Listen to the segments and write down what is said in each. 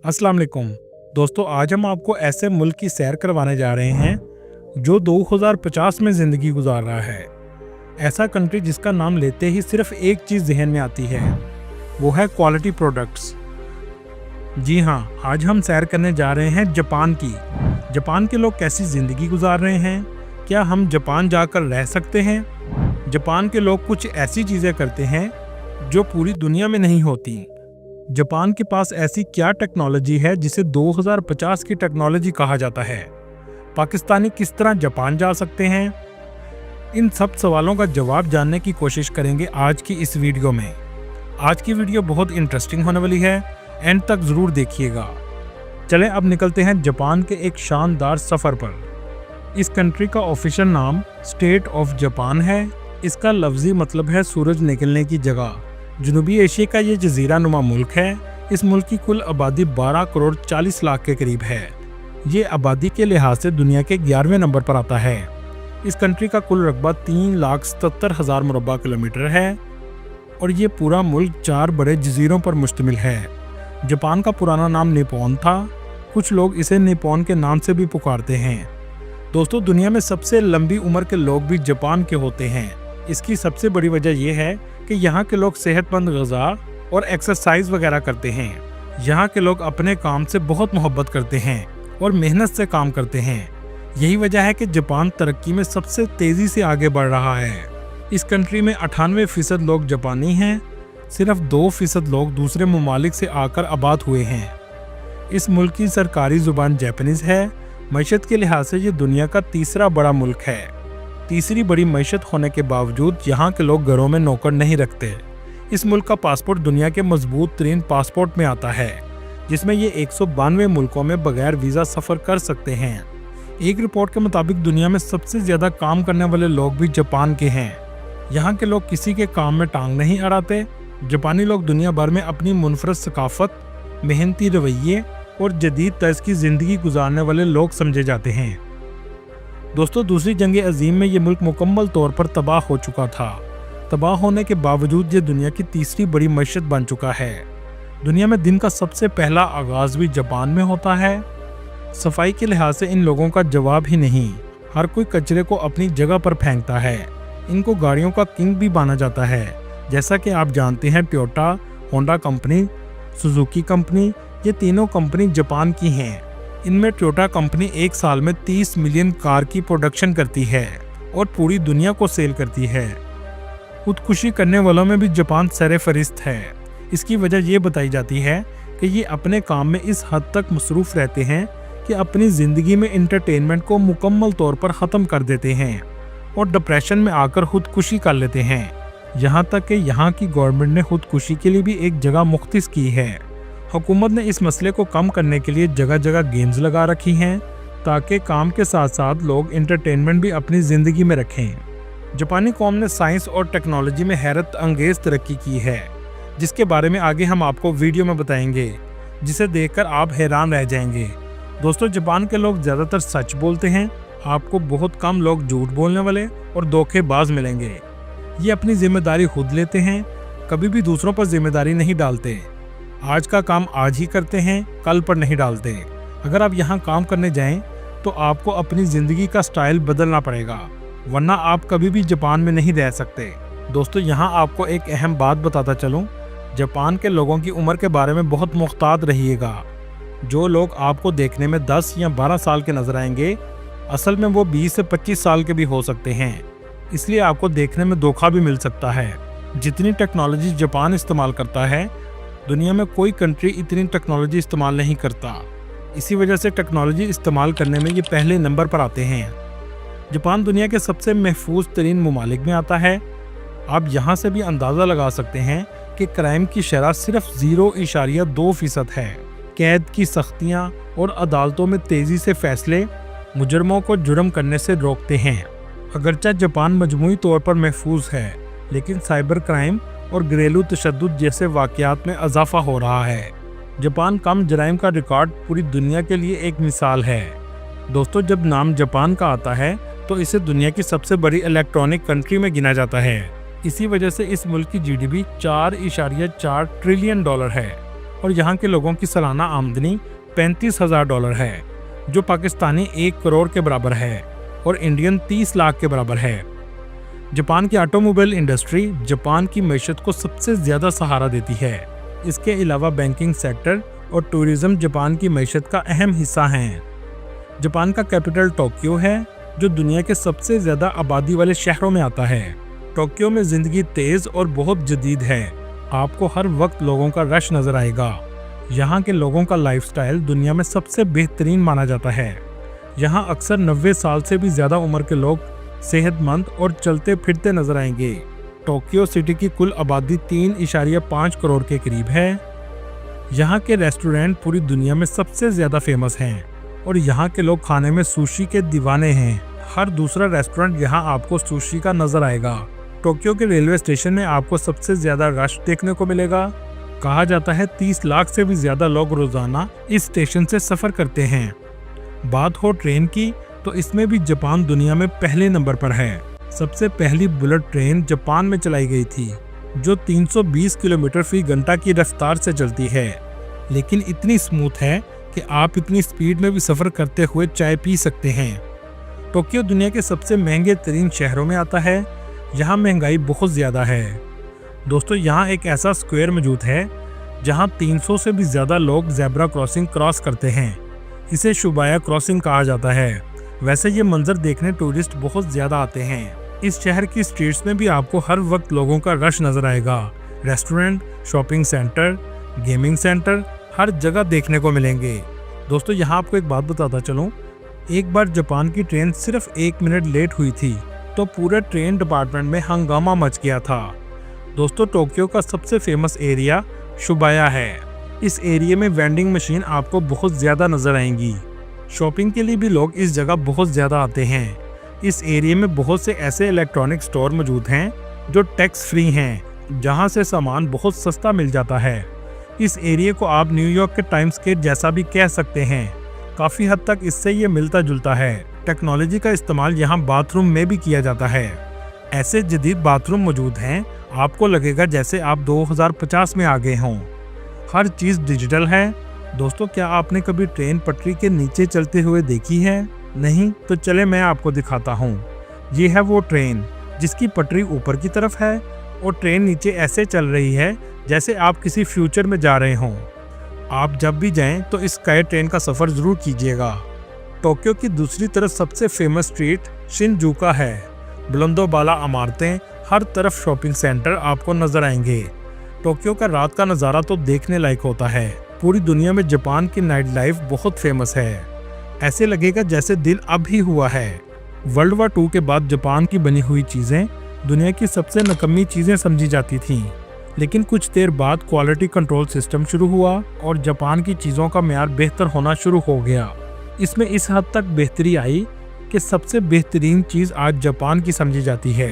अस्सलाम वालेकुम दोस्तों, आज हम आपको ऐसे मुल्क की सैर करवाने जा रहे हैं जो 2050 में ज़िंदगी गुजार रहा है। ऐसा कंट्री जिसका नाम लेते ही सिर्फ एक चीज़ जहन में आती है, वो है क्वालिटी प्रोडक्ट्स। जी हाँ, आज हम सैर करने जा रहे हैं जापान की। जापान के लोग कैसी ज़िंदगी गुजार रहे हैं, क्या हम जापान जाकर रह सकते हैं? जापान के लोग कुछ ऐसी चीज़ें करते हैं जो पूरी दुनिया में नहीं होती। जापान के पास ऐसी क्या टेक्नोलॉजी है जिसे 2050 की टेक्नोलॉजी कहा जाता है? पाकिस्तानी किस तरह जापान जा सकते हैं? इन सब सवालों का जवाब जानने की कोशिश करेंगे आज की इस वीडियो में। आज की वीडियो बहुत इंटरेस्टिंग होने वाली है, एंड तक ज़रूर देखिएगा। चलें अब निकलते हैं जापान के एक शानदार सफ़र पर। इस कंट्री का ऑफिशियल नाम स्टेट ऑफ जापान है। इसका लफ्ज़ी मतलब है सूरज निकलने की जगह। जनूबी एशिया का ये जजीरा नुमा मुल्क है। इस मुल्क की कुल आबादी 12 करोड़ 40 लाख के करीब है। ये आबादी के लिहाज से दुनिया के 11वें नंबर पर आता है। इस कंट्री का कुल रकबा 3,77,000 मुरब्बा किलोमीटर है और ये पूरा मुल्क 4 बड़े जजीरों पर मुश्तमिल है। जापान का पुराना नाम निप्पॉन था। कुछ लोग इसे निप्पॉन के नाम से भी पुकारते हैं। दोस्तों, दुनिया में सबसे लंबी उम्र के लोग भी जापान के होते हैं। इसकी सबसे बड़ी वजह यह है कि यहाँ के लोग सेहतमंद ग़िज़ा और एक्सरसाइज वगैरह करते हैं। यहाँ के लोग अपने काम से बहुत मोहब्बत करते हैं और मेहनत से काम करते हैं। यही वजह है कि जापान तरक्की में सबसे तेज़ी से आगे बढ़ रहा है। इस कंट्री में 98% लोग जापानी हैं। सिर्फ 2% लोग दूसरे ममालिक से आकर आबाद हुए हैं। इस मुल्क की सरकारी ज़ुबान जापानीज़ है। मईशत के लिहाज से ये दुनिया का तीसरा बड़ा मुल्क है। तीसरी बड़ी मईशत होने के बावजूद यहाँ के लोग घरों में नौकर नहीं रखते। इस मुल्क का पासपोर्ट दुनिया के मजबूत तरीन पासपोर्ट में आता है, जिसमें ये 192 मुल्कों में बगैर वीज़ा सफ़र कर सकते हैं। एक रिपोर्ट के मुताबिक दुनिया में सबसे ज़्यादा काम करने वाले लोग भी जापान के हैं। यहाँ के लोग किसी के काम में टांग नहीं अड़ाते। जापानी लोग दुनिया भर में अपनी मुनफरद सकाफत, मेहनती रवैये और जदीद तर्ज की ज़िंदगी गुजारने वाले लोग समझे जाते हैं। दोस्तों, दूसरी जंग अजीम में ये मुल्क मुकम्मल तौर पर तबाह हो चुका था। तबाह होने के बावजूद ये दुनिया की तीसरी बड़ी मईशत बन चुका है। दुनिया में दिन का सबसे पहला आगाज़ भी जापान में होता है। सफाई के लिहाज से इन लोगों का जवाब ही नहीं। हर कोई कचरे को अपनी जगह पर फेंकता है। इनको गाड़ियों का किंग भी माना जाता है। जैसा कि आप जानते हैं, Toyota, Honda company, Suzuki company, ये तीनों कंपनी जापान की हैं। इनमें टोयोटा कंपनी एक साल में 30 मिलियन कार की प्रोडक्शन करती है और पूरी दुनिया को सेल करती है। खुदकुशी करने वालों में भी जापान सर-ए-फहरिस्त है। इसकी वजह ये बताई जाती है कि ये अपने काम में इस हद तक मसरूफ़ रहते हैं कि अपनी ज़िंदगी में इंटरटेनमेंट को मुकम्मल तौर पर ख़त्म कर देते हैं और डिप्रेशन में आकर खुदकुशी कर लेते हैं। यहाँ तक कि यहाँ की गवर्नमेंट ने खुदकुशी के लिए भी एक जगह मुख्तस की है। हुकूमत ने इस मसले को कम करने के लिए जगह जगह गेम्स लगा रखी हैं ताकि काम के साथ साथ लोग इंटरटेनमेंट भी अपनी ज़िंदगी में रखें। जापानी कौम ने साइंस और टेक्नोलॉजी में हैरत अंगेज़ तरक्की की है, जिसके बारे में आगे हम आपको वीडियो में बताएंगे, जिसे देखकर आप हैरान रह जाएंगे। दोस्तों, जापान के लोग ज़्यादातर सच बोलते हैं। आपको बहुत कम लोग झूठ बोलने वाले और धोखेबाज मिलेंगे। ये अपनी जिम्मेदारी खुद लेते हैं, कभी भी दूसरों पर जिम्मेदारी नहीं डालते। आज का काम आज ही करते हैं, कल पर नहीं डालते। अगर आप यहाँ काम करने जाएं तो आपको अपनी ज़िंदगी का स्टाइल बदलना पड़ेगा, वरना आप कभी भी जापान में नहीं रह सकते। दोस्तों, यहाँ आपको एक अहम बात बताता चलूँ। जापान के लोगों की उम्र के बारे में बहुत मुख्तात रहिएगा। जो लोग आपको देखने में 10 या 12 साल के नजर आएंगे, असल में वो 20 से 25 साल के भी हो सकते हैं। इसलिए आपको देखने में धोखा भी मिल सकता है। जितनी टेक्नोलॉजी जापान इस्तेमाल करता है, दुनिया में कोई कंट्री इतनी टेक्नोलॉजी इस्तेमाल नहीं करता। इसी वजह से टेक्नोलॉजी इस्तेमाल करने में ये पहले नंबर पर आते हैं। जापान दुनिया के सबसे महफूज तरीन ममालिक में आता है। आप यहाँ से भी अंदाज़ा लगा सकते हैं कि क्राइम की शरह सिर्फ 0.2% है। कैद की सख्तियाँ और अदालतों में तेज़ी से फैसले मुजरमों को जुर्म करने से रोकते हैं। अगरचे जापान मजमूई तौर पर महफूज है, लेकिन साइबर क्राइम और घरेलू तशद्दुद जैसे वाक़यात में इजाफा हो रहा है। जापान कम जराइम का रिकॉर्ड पूरी दुनिया के लिए एक मिसाल है। दोस्तों, जब नाम जापान का आता है तो इसे दुनिया की सबसे बड़ी इलेक्ट्रॉनिक कंट्री में गिना जाता है। इसी वजह से इस मुल्क की GDP $4.4 ट्रिलियन है। और यहाँ के लोगों की सालाना आमदनी $35,000 है, जो पाकिस्तानी 1 करोड़ के बराबर है और इंडियन 30 लाख के बराबर है। जापान की ऑटोमोबाइल इंडस्ट्री जापान की मैशत को सबसे ज़्यादा सहारा देती है। इसके अलावा बैंकिंग सेक्टर और टूरिज्म जापान की मैशत का अहम हिस्सा हैं। जापान का कैपिटल टोक्यो है, जो दुनिया के सबसे ज़्यादा आबादी वाले शहरों में आता है। टोक्यो में ज़िंदगी तेज़ और बहुत जदीद है। आपको हर वक्त लोगों का रश नज़र आएगा। यहाँ के लोगों का लाइफस्टाइल दुनिया में सबसे बेहतरीन माना जाता है। यहाँ अक्सर 90 साल से भी ज़्यादा उम्र के लोग सेहतमंद और चलते फिरते नजर आएंगे। टोक्यो सिटी की कुल आबादी 3.5 करोड़ के करीब है। यहाँ के रेस्टोरेंट पूरी दुनिया में सबसे ज़्यादा फेमस हैं और यहाँ के लोग खाने में सुशी के दीवाने हैं। हर दूसरा रेस्टोरेंट यहाँ आपको सुशी का नजर आएगा। टोक्यो के रेलवे स्टेशन में आपको सबसे ज़्यादा रश देखने को मिलेगा। कहा जाता है 30 लाख से भी ज़्यादा लोग रोज़ाना इस स्टेशन से सफ़र करते हैं। बात हो ट्रेन की, तो इसमें भी जापान दुनिया में पहले नंबर पर है। सबसे पहली बुलेट ट्रेन जापान में चलाई गई थी, जो 320 किलोमीटर फी घंटा की रफ्तार से चलती है, लेकिन इतनी स्मूथ है कि आप इतनी स्पीड में भी सफ़र करते हुए चाय पी सकते हैं। टोक्यो दुनिया के सबसे महंगे तरीन शहरों में आता है। यहाँ महंगाई बहुत ज़्यादा है। दोस्तों, यहाँ एक ऐसा स्क्वायर मौजूद है जहाँ 300 से भी ज़्यादा लोग ज़ेब्रा क्रॉसिंग क्रॉस करते हैं। इसे शुबाया क्रॉसिंग कहा जाता है। वैसे ये मंजर देखने टूरिस्ट बहुत ज़्यादा आते हैं। इस शहर की स्ट्रीट्स में भी आपको हर वक्त लोगों का रश नज़र आएगा। Restaurant, shopping centre, gaming centre हर जगह देखने को मिलेंगे। दोस्तों, यहाँ आपको एक बात बताता चलूँ, एक बार जापान की ट्रेन सिर्फ 1 मिनट लेट हुई थी तो पूरे ट्रेन डिपार्टमेंट में हंगामा मच गया था। दोस्तों, टोक्यो का सबसे फेमस एरिया शुबाया है। इस एरिया में वेंडिंग मशीन आपको बहुत ज़्यादा नज़र आएंगी। शॉपिंग के लिए भी लोग इस जगह बहुत ज़्यादा आते हैं। इस एरिया में बहुत से ऐसे इलेक्ट्रॉनिक स्टोर मौजूद हैं जो टैक्स फ्री हैं, जहां से सामान बहुत सस्ता मिल जाता है। इस एरिया को आप न्यूयॉर्क के टाइम्स स्क्वायर जैसा भी कह सकते हैं। काफ़ी हद तक इससे ये मिलता जुलता है। टेक्नोलॉजी का इस्तेमाल यहाँ बाथरूम में भी किया जाता है। ऐसे जदीद बाथरूम मौजूद हैं, आपको लगेगा जैसे आप 2050 में आ गए हों। हर चीज़ डिजिटल है। दोस्तों, क्या आपने कभी ट्रेन पटरी के नीचे चलते हुए देखी है? नहीं तो चले मैं आपको दिखाता हूँ। ये है वो ट्रेन जिसकी पटरी ऊपर की तरफ है और ट्रेन नीचे ऐसे चल रही है जैसे आप किसी फ्यूचर में जा रहे हों। आप जब भी जाएं तो इस स्काई ट्रेन का सफ़र ज़रूर कीजिएगा। टोक्यो की दूसरी तरफ सबसे फेमस स्ट्रीट शिनजुका है। बुलंदो बाला इमारतें, हर तरफ शॉपिंग सेंटर आपको नज़र आएंगे। टोक्यो का रात का नज़ारा तो देखने लायक होता है। पूरी दुनिया में जापान की नाइट लाइफ बहुत फेमस है। ऐसे लगेगा जैसे दिन अब ही हुआ है। वर्ल्ड वार 2 के बाद जापान की बनी हुई चीज़ें दुनिया की सबसे नकम्मी चीज़ें समझी जाती थीं, लेकिन कुछ देर बाद क्वालिटी कंट्रोल सिस्टम शुरू हुआ और जापान की चीज़ों का म्यार बेहतर होना शुरू हो गया। इसमें इस हद तक बेहतरी आई कि सबसे बेहतरीन चीज़ आज जापान की समझी जाती है।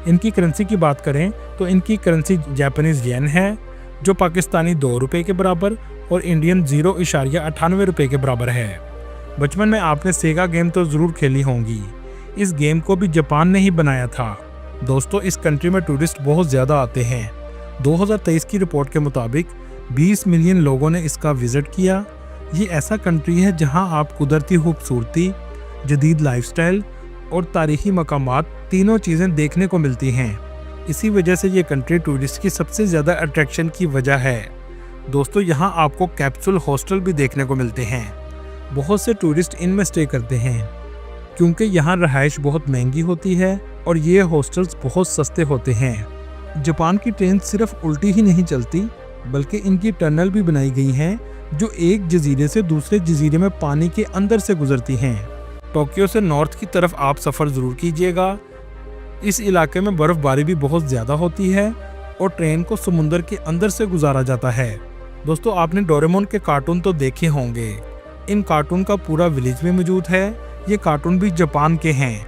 इनकी करेंसी की बात करें तो इनकी करेंसी जापानीज येन है, जो पाकिस्तानी 2 रुपये के बराबर और इंडियन 0.98 रुपये के बराबर है। बचपन में आपने सेगा गेम तो ज़रूर खेली होंगी। इस गेम को भी जापान ने ही बनाया था। दोस्तों, इस कंट्री में टूरिस्ट बहुत ज़्यादा आते हैं। 2023 की रिपोर्ट के मुताबिक 20 मिलियन लोगों ने इसका विज़िट किया। ये ऐसा कंट्री है जहां आप कुदरती खूबसूरती, जदीद लाइफस्टाइल और तारीखी मकामात तीनों चीज़ें देखने को मिलती हैं। इसी वजह से ये कंट्री टूरिस्ट की सबसे ज़्यादा अट्रैक्शन की वजह है। दोस्तों, यहाँ आपको कैप्सूल हॉस्टल भी देखने को मिलते हैं। बहुत से टूरिस्ट इनमें स्टे करते हैं क्योंकि यहाँ रहाइश बहुत महंगी होती है और ये हॉस्टल्स बहुत सस्ते होते हैं। जापान की ट्रेन सिर्फ उल्टी ही नहीं चलती, बल्कि इनकी टनल भी बनाई गई हैं जो एक जजीरे से दूसरे जजीरे में पानी के अंदर से गुजरती हैं। टोक्यो से नॉर्थ की तरफ आप सफ़र ज़रूर कीजिएगा। इस इलाके में बर्फ़बारी भी बहुत ज़्यादा होती है और ट्रेन को समुंदर के अंदर से गुजारा जाता है। दोस्तों, आपने डोरेमोन के कार्टून तो देखे होंगे। इन कार्टून का पूरा विलेज में मौजूद है। ये कार्टून भी जापान के हैं।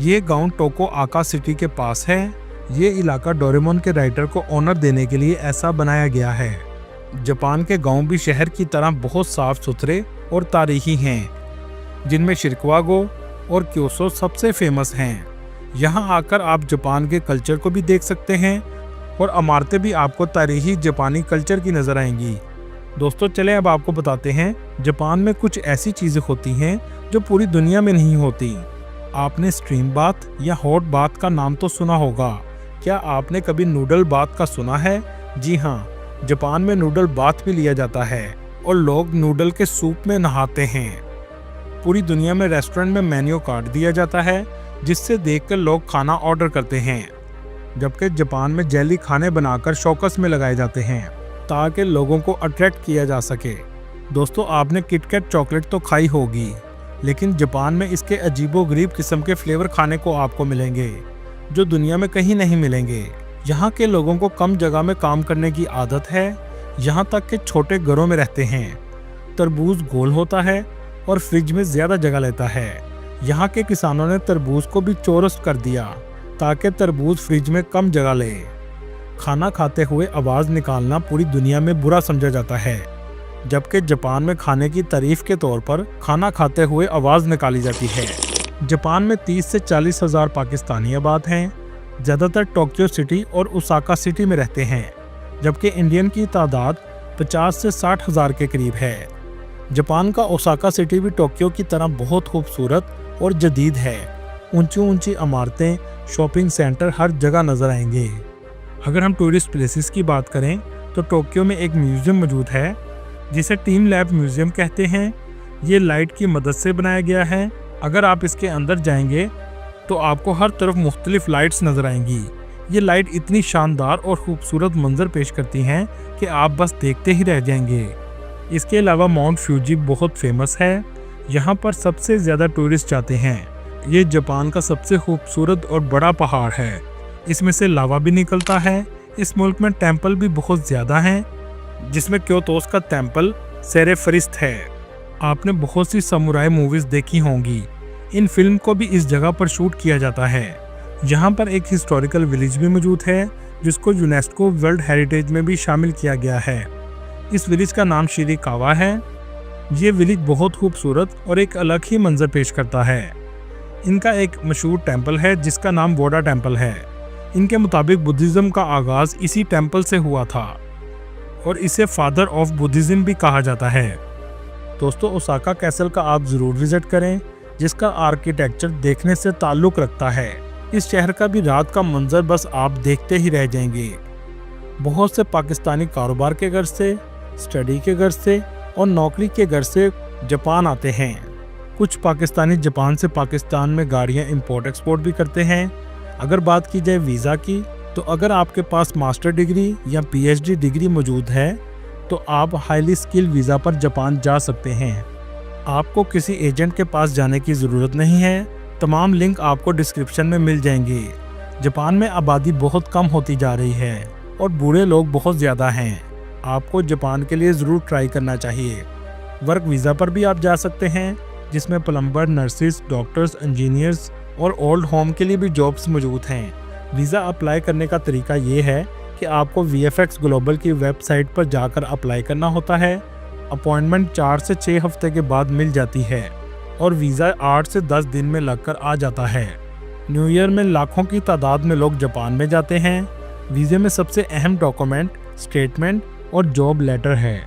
ये गांव टोको आका सिटी के पास है। ये इलाका डोरेमोन के राइटर को ऑनर देने के लिए ऐसा बनाया गया है। जापान के गांव भी शहर की तरह बहुत साफ सुथरे और तारीखी हैं, जिनमें शिकागो और क्योटो सबसे फेमस हैं। यहाँ आकर आप जापान के कल्चर को भी देख सकते हैं और इमारतें भी आपको तारीखी जापानी कल्चर की नज़र आएंगी। दोस्तों चलें अब आपको बताते हैं जापान में कुछ ऐसी चीजें होती हैं जो पूरी दुनिया में नहीं होती। आपने स्ट्रीम बाथ या हॉट बाथ का नाम तो सुना होगा। क्या आपने कभी नूडल बाथ का सुना है? जी हाँ, जापान में नूडल बाथ भी लिया जाता है और लोग नूडल के सूप में नहाते हैं। पूरी दुनिया में रेस्टोरेंट में मेन्यू कार्ड दिया जाता है जिससे देखकर लोग खाना ऑर्डर करते हैं, जबकि जापान में जेली खाने बनाकर शोकस में लगाए जाते हैं ताकि लोगों को अट्रैक्ट किया जा सके। दोस्तों आपने किटकैट चॉकलेट तो खाई होगी, लेकिन जापान में इसके अजीबोगरीब किस्म के फ्लेवर खाने को आपको मिलेंगे जो दुनिया में कहीं नहीं मिलेंगे। यहाँ के लोगों को कम जगह में काम करने की आदत है, यहाँ तक कि छोटे घरों में रहते हैं। तरबूज गोल होता है और फ्रिज में ज़्यादा जगह लेता है। यहाँ के किसानों ने तरबूज को भी चौरस कर दिया ताकि तरबूज फ्रिज में कम जगह ले। खाना खाते हुए आवाज़ निकालना पूरी दुनिया में बुरा समझा जाता है, जबकि जापान में खाने की तारीफ के तौर पर खाना खाते हुए आवाज़ निकाली जाती है। जापान में 30 से 40 हज़ार पाकिस्तानी आबाद हैं। ज़्यादातर टोक्यो सिटी और ओसाका सिटी में रहते हैं, जबकि इंडियन की तादाद 50 से 60 हज़ार के करीब है। जापान का ओसाका सिटी भी टोक्यो की तरह बहुत खूबसूरत और जदीद है। ऊंची ऊंची इमारतें, शॉपिंग सेंटर हर जगह नज़र आएंगे। अगर हम टूरिस्ट प्लेसेस की बात करें तो टोक्यो में एक म्यूज़ियम मौजूद है जिसे टीम लैब म्यूज़ियम कहते हैं। ये लाइट की मदद से बनाया गया है। अगर आप इसके अंदर जाएंगे तो आपको हर तरफ मुख्तलिफ लाइट्स नज़र आएंगी। ये लाइट इतनी शानदार और खूबसूरत मंजर पेश करती हैं कि आप बस देखते ही रह जाएंगे। इसके अलावा माउंट फ्यूजी बहुत फेमस है, यहाँ पर सबसे ज़्यादा टूरिस्ट जाते हैं। ये जापान का सबसे खूबसूरत और बड़ा पहाड़ है, इसमें से लावा भी निकलता है। इस मुल्क में टेम्पल भी बहुत ज़्यादा हैं, जिसमें क्योतोस का टेम्पल सेरेफरिस्त है। आपने बहुत सी समुराई मूवीज़ देखी होंगी। इन फिल्म को भी इस जगह पर शूट किया जाता है। यहाँ पर एक हिस्टोरिकल विलेज भी मौजूद है जिसको यूनेस्को वर्ल्ड हेरिटेज में भी शामिल किया गया है। इस विलेज का नाम शिरिकावा है। ये विलेज बहुत खूबसूरत और एक अलग ही मंजर पेश करता है। इनका एक मशहूर टेम्पल है जिसका नाम बोडा टेम्पल है। इनके मुताबिक बुद्धिज़्म का आगाज़ इसी टेम्पल से हुआ था और इसे फादर ऑफ बुद्धिज़्म भी कहा जाता है। दोस्तों ओसाका कैसल का आप ज़रूर विज़िट करें, जिसका आर्किटेक्चर देखने से ताल्लुक़ रखता है। इस शहर का भी रात का मंजर बस आप देखते ही रह जाएंगे। बहुत से पाकिस्तानी कारोबार के घर से, स्टडी के घर से और नौकरी के घर से जापान आते हैं। कुछ पाकिस्तानी जापान से पाकिस्तान में गाड़ियाँ इंपोर्ट एक्सपोर्ट भी करते हैं। अगर बात की जाए वीज़ा की, तो अगर आपके पास मास्टर डिग्री या पीएचडी डिग्री मौजूद है तो आप हाईली स्किल वीज़ा पर जापान जा सकते हैं। आपको किसी एजेंट के पास जाने की ज़रूरत नहीं है। तमाम लिंक आपको डिस्क्रिप्शन में मिल जाएंगे। जापान में आबादी बहुत कम होती जा रही है और बूढ़े लोग बहुत ज़्यादा हैं। आपको जापान के लिए ज़रूर ट्राई करना चाहिए। वर्क वीज़ा पर भी आप जा सकते हैं, जिसमें प्लम्बर, नर्सिस, डॉक्टर्स, इंजीनियर्स और ओल्ड होम के लिए भी जॉब्स मौजूद हैं। वीज़ा अप्लाई करने का तरीका ये है कि आपको VFX ग्लोबल की वेबसाइट पर जाकर अप्लाई करना होता है। अपॉइंटमेंट 4 से 6 हफ्ते के बाद मिल जाती है और वीज़ा 8 से 10 दिन में लगकर आ जाता है। न्यू ईयर में लाखों की तादाद में लोग जापान में जाते हैं। वीज़े में सबसे अहम डॉक्यूमेंट स्टेटमेंट और जॉब लेटर है।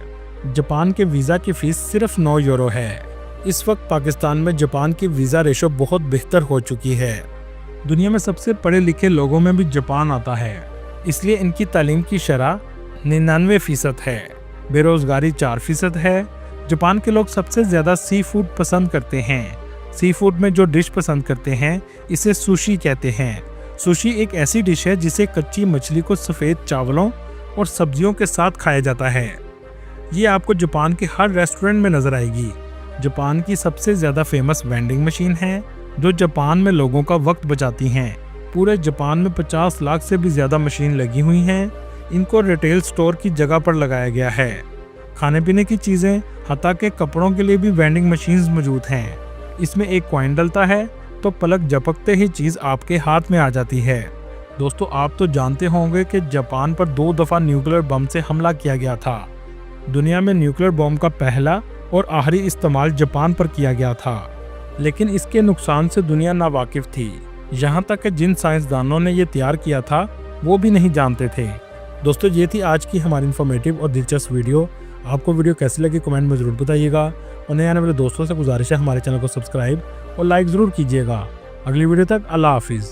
जापान के वीज़ा की फ़ीस सिर्फ 9 यूरो है। इस वक्त पाकिस्तान में जापान की वीज़ा रेशो बहुत बेहतर हो चुकी है। दुनिया में सबसे पढ़े लिखे लोगों में भी जापान आता है, इसलिए इनकी तालीम की शरह 99% है। बेरोज़गारी 4% है। जापान के लोग सबसे ज़्यादा सी फूड पसंद करते हैं। सी फूड में जो डिश पसंद करते हैं इसे सुशी कहते हैं। सुशी एक ऐसी डिश है जिसे कच्ची मछली को सफ़ेद चावलों और सब्जियों के साथ खाया जाता है। ये आपको जापान के हर रेस्टोरेंट में नज़र आएगी। जापान की सबसे ज़्यादा फेमस वेंडिंग मशीन है जो जापान में लोगों का वक्त बचाती हैं। पूरे जापान में 50 लाख से भी ज़्यादा मशीन लगी हुई हैं। इनको रिटेल स्टोर की जगह पर लगाया गया है। खाने पीने की चीज़ें, हत्ता के कपड़ों के लिए भी वेंडिंग मशीन्स मौजूद हैं। इसमें एक कॉइन डलता है तो पलक झपकते ही चीज़ आपके हाथ में आ जाती है। दोस्तों आप तो जानते होंगे कि जापान पर 2 दफ़ा न्यूक्लियर बम से हमला किया गया था। दुनिया में न्यूक्लियर बम का पहला और आखिरी इस्तेमाल जापान पर किया गया था, लेकिन इसके नुकसान से दुनिया नावाकिफ थी। यहाँ तक कि जिन साइंसदानों ने ये तैयार किया था वो भी नहीं जानते थे। दोस्तों ये थी आज की हमारी इन्फॉर्मेटिव और दिलचस्प वीडियो। आपको वीडियो कैसी लगी कमेंट में ज़रूर बताइएगा और नए आने वाले दोस्तों से गुजारिश है हमारे चैनल को सब्सक्राइब और लाइक ज़रूर कीजिएगा। अगली वीडियो तक अल्लाह हाफिज़।